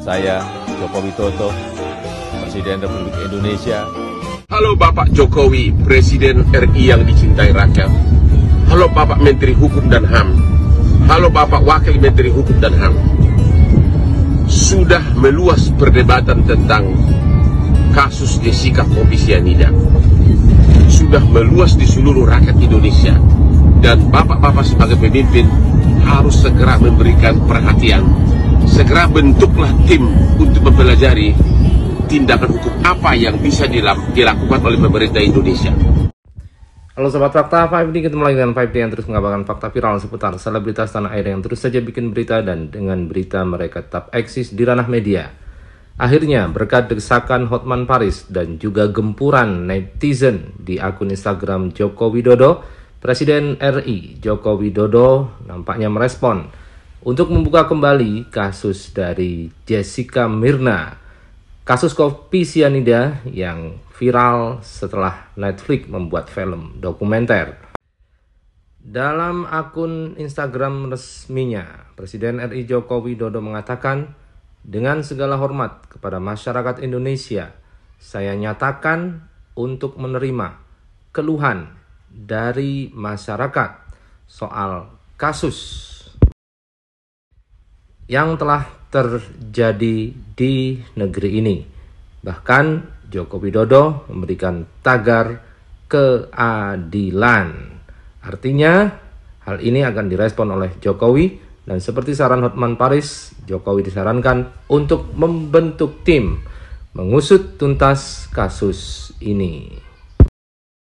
Saya, Joko Widodo, Presiden Republik Indonesia. Halo Bapak Jokowi, Presiden RI yang dicintai rakyat. Halo Bapak Menteri Hukum dan HAM. Halo Bapak Wakil Menteri Hukum dan HAM. Sudah meluas perdebatan tentang kasus Jessica Kopi Cyanida. Sudah meluas di seluruh rakyat Indonesia. Dan Bapak-Bapak sebagai pemimpin harus segera memberikan perhatian. Segera bentuklah tim untuk mempelajari tindakan hukum apa yang bisa dilakukan oleh pemerintah Indonesia. Halo Sobat Fakta, 5D ketemu lagi dengan 5D yang terus mengabarkan fakta viral seputar selebritas tanah air yang terus saja bikin berita, dan dengan berita mereka tetap eksis di ranah media. Akhirnya berkat desakan Hotman Paris dan juga gempuran netizen di akun Instagram Joko Widodo, Presiden RI Joko Widodo nampaknya merespon untuk membuka kembali kasus dari Jessica Myrna, kasus kopi cyanida yang viral setelah Netflix membuat film dokumenter. Dalam akun Instagram resminya, Presiden RI Joko Widodo mengatakan, dengan segala hormat kepada masyarakat Indonesia, saya nyatakan untuk menerima keluhan dari masyarakat soal kasus yang telah terjadi di negeri ini. Bahkan Joko Widodo memberikan tagar keadilan. Artinya hal ini akan direspon oleh Jokowi, dan seperti saran Hotman Paris, Jokowi disarankan untuk membentuk tim mengusut tuntas kasus ini.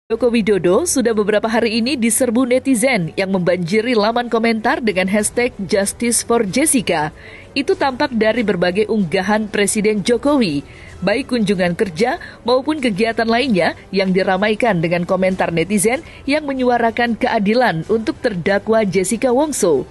Joko Widodo sudah beberapa hari ini diserbu netizen yang membanjiri laman komentar dengan hashtag Justice for Jessica. Itu tampak dari berbagai unggahan Presiden Jokowi, baik kunjungan kerja maupun kegiatan lainnya yang diramaikan dengan komentar netizen yang menyuarakan keadilan untuk terdakwa Jessica Wongso.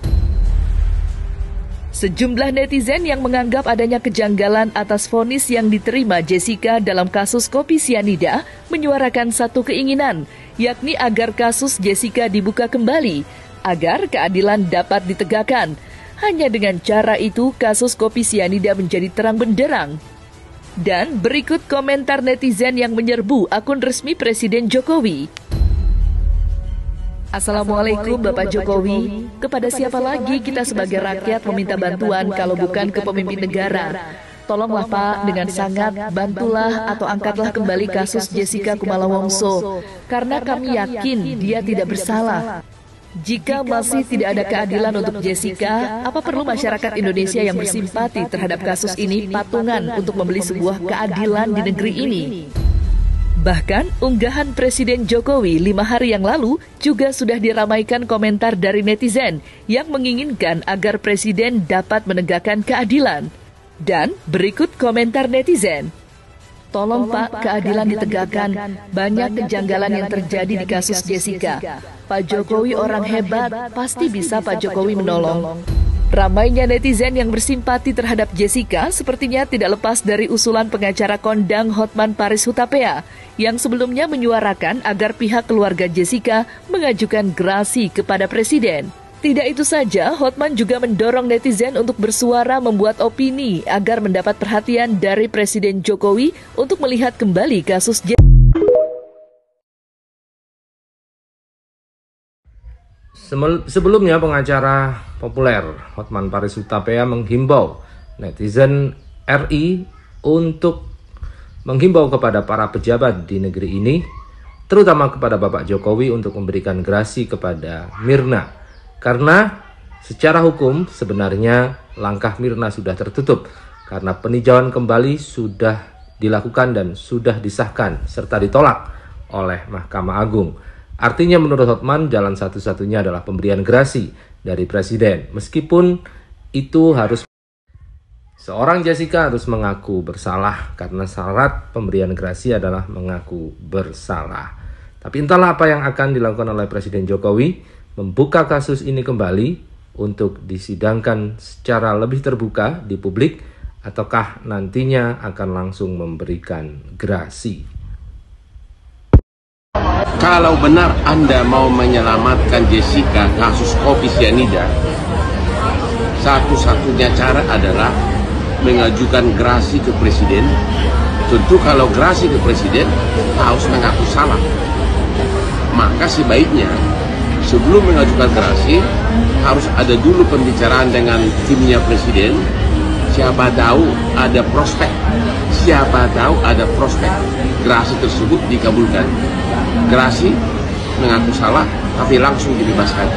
Sejumlah netizen yang menganggap adanya kejanggalan atas vonis yang diterima Jessica dalam kasus kopi cyanida menyuarakan satu keinginan, yakni agar kasus Jessica dibuka kembali, agar keadilan dapat ditegakkan. Hanya dengan cara itu kasus kopi cyanida menjadi terang benderang. Dan berikut komentar netizen yang menyerbu akun resmi Presiden Jokowi. Assalamualaikum Bapak Jokowi, kepada siapa lagi kita sebagai rakyat meminta bantuan kalau bukan ke pemimpin negara? Tolonglah Pak, dengan sangat bantulah atau angkatlah kembali kasus Jessica Kumala Wongso, karena kami yakin dia tidak bersalah. Jika masih tidak ada keadilan untuk Jessica, apa perlu masyarakat Indonesia yang bersimpati terhadap kasus ini patungan untuk membeli sebuah keadilan di negeri ini? Bahkan, unggahan Presiden Jokowi 5 hari yang lalu juga sudah diramaikan komentar dari netizen yang menginginkan agar Presiden dapat menegakkan keadilan. Dan berikut komentar netizen. Tolong Pak, keadilan ditegakkan. Banyak kejanggalan yang terjadi di kasus Jessica. Pak Jokowi orang hebat, pasti bisa Pak Jokowi menolong. Ramainya netizen yang bersimpati terhadap Jessica sepertinya tidak lepas dari usulan pengacara kondang Hotman Paris Hutapea yang sebelumnya menyuarakan agar pihak keluarga Jessica mengajukan gerasi kepada Presiden. Tidak itu saja, Hotman juga mendorong netizen untuk bersuara membuat opini agar mendapat perhatian dari Presiden Jokowi untuk melihat kembali kasus Jessica. Sebelumnya, pengacara populer Hotman Paris Hutapea menghimbau netizen RI untuk menghimbau kepada para pejabat di negeri ini, terutama kepada Bapak Jokowi, untuk memberikan gerasi kepada Myrna. Karena secara hukum sebenarnya langkah Myrna sudah tertutup, karena peninjauan kembali sudah dilakukan dan sudah disahkan serta ditolak oleh Mahkamah Agung. Artinya menurut Hotman, jalan satu-satunya adalah pemberian gerasi dari Presiden. Meskipun itu harus, seorang Jessica harus mengaku bersalah karena syarat pemberian gerasi adalah mengaku bersalah. Tapi entahlah apa yang akan dilakukan oleh Presiden Jokowi, membuka kasus ini kembali untuk disidangkan secara lebih terbuka di publik, ataukah nantinya akan langsung memberikan gerasi. Kalau benar Anda mau menyelamatkan Jessica kasus kopi cyanida, satu-satunya cara adalah mengajukan gerasi ke presiden, tentu kalau gerasi ke presiden harus mengaku salah. Maka sebaiknya sebelum mengajukan gerasi harus ada dulu pembicaraan dengan timnya presiden. Siapa tahu ada prospek, gerasi tersebut dikabulkan. Gerasi mengaku salah tapi langsung dibebaskan.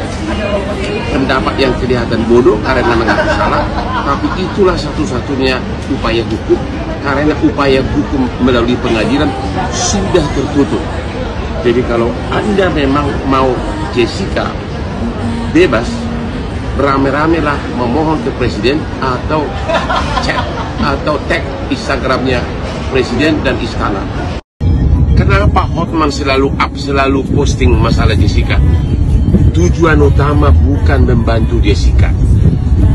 Pendapat yang kelihatan bodoh karena mengaku salah, tapi itulah satu-satunya upaya hukum, karena upaya hukum melalui pengadilan sudah tertutup. Jadi kalau Anda memang mau Jessica bebas, rame-rame lah memohon ke presiden atau chat atau tag Instagramnya presiden dan istana. Kenapa Hotman selalu posting masalah Jessica? Tujuan utama bukan membantu Jessica,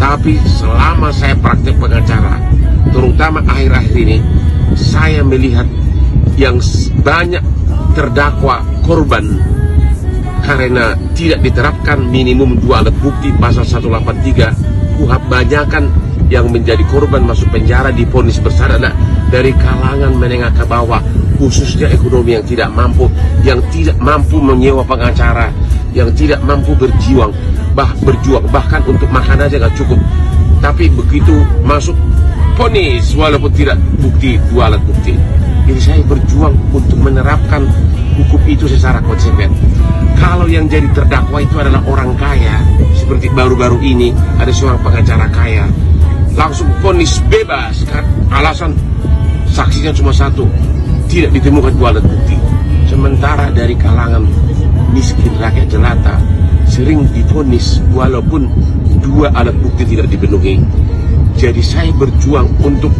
tapi selama saya praktek pengacara, terutama akhir-akhir ini, saya melihat yang banyak terdakwa korban karena tidak diterapkan minimum 2 alat bukti pasal 183 KUHP. Banyakan yang menjadi korban masuk penjara divonis bersalah dari kalangan menengah ke bawah, khususnya ekonomi yang tidak mampu menyewa pengacara, yang tidak mampu berjuang, bahkan untuk makan aja nggak cukup. Tapi begitu masuk vonis walaupun tidak bukti 2 alat bukti. Jadi saya berjuang untuk menerapkan hukum itu secara konsekuen. Kalau yang jadi terdakwa itu adalah orang kaya, seperti baru-baru ini ada seorang pengacara kaya, langsung vonis bebas kan? Alasan saksinya cuma satu, tidak ditemukan 2 alat bukti. Sementara dari kalangan miskin rakyat jelata sering divonis walaupun 2 alat bukti tidak dipenuhi. Jadi saya berjuang untuk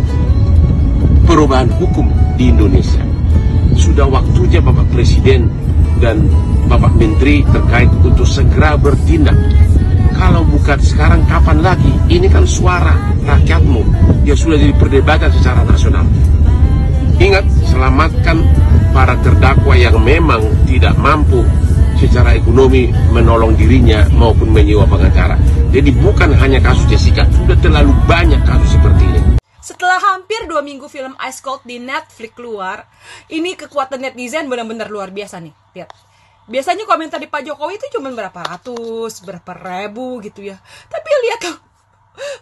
perubahan hukum di Indonesia. Sudah waktunya Bapak Presiden dan Bapak Menteri terkait untuk segera bertindak. Kalau bukan sekarang, kapan lagi? Ini kan suara rakyatmu yang sudah jadi perdebatan secara nasional. Ingat, selamatkan para terdakwa yang memang tidak mampu secara ekonomi menolong dirinya maupun menyewa pengacara. Jadi bukan hanya kasus Jessica, sudah terlalu banyak kasus seperti ini. Setelah hampir 2 minggu film Ice Cold di Netflix keluar, ini kekuatan netizen benar-benar luar biasa nih. Lihat. Biasanya komentar di Pak Jokowi itu cuma berapa ratus, berapa ribu gitu ya. Tapi lihat tuh,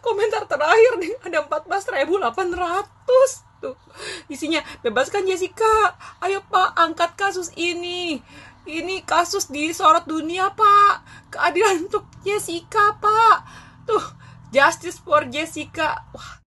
komentar terakhir nih ada 14.800 tuh. Isinya, bebaskan Jessica, ayo Pak angkat kasus ini. Ini kasus disorot dunia Pak, keadilan untuk Jessica Pak. Tuh, justice for Jessica. Wah,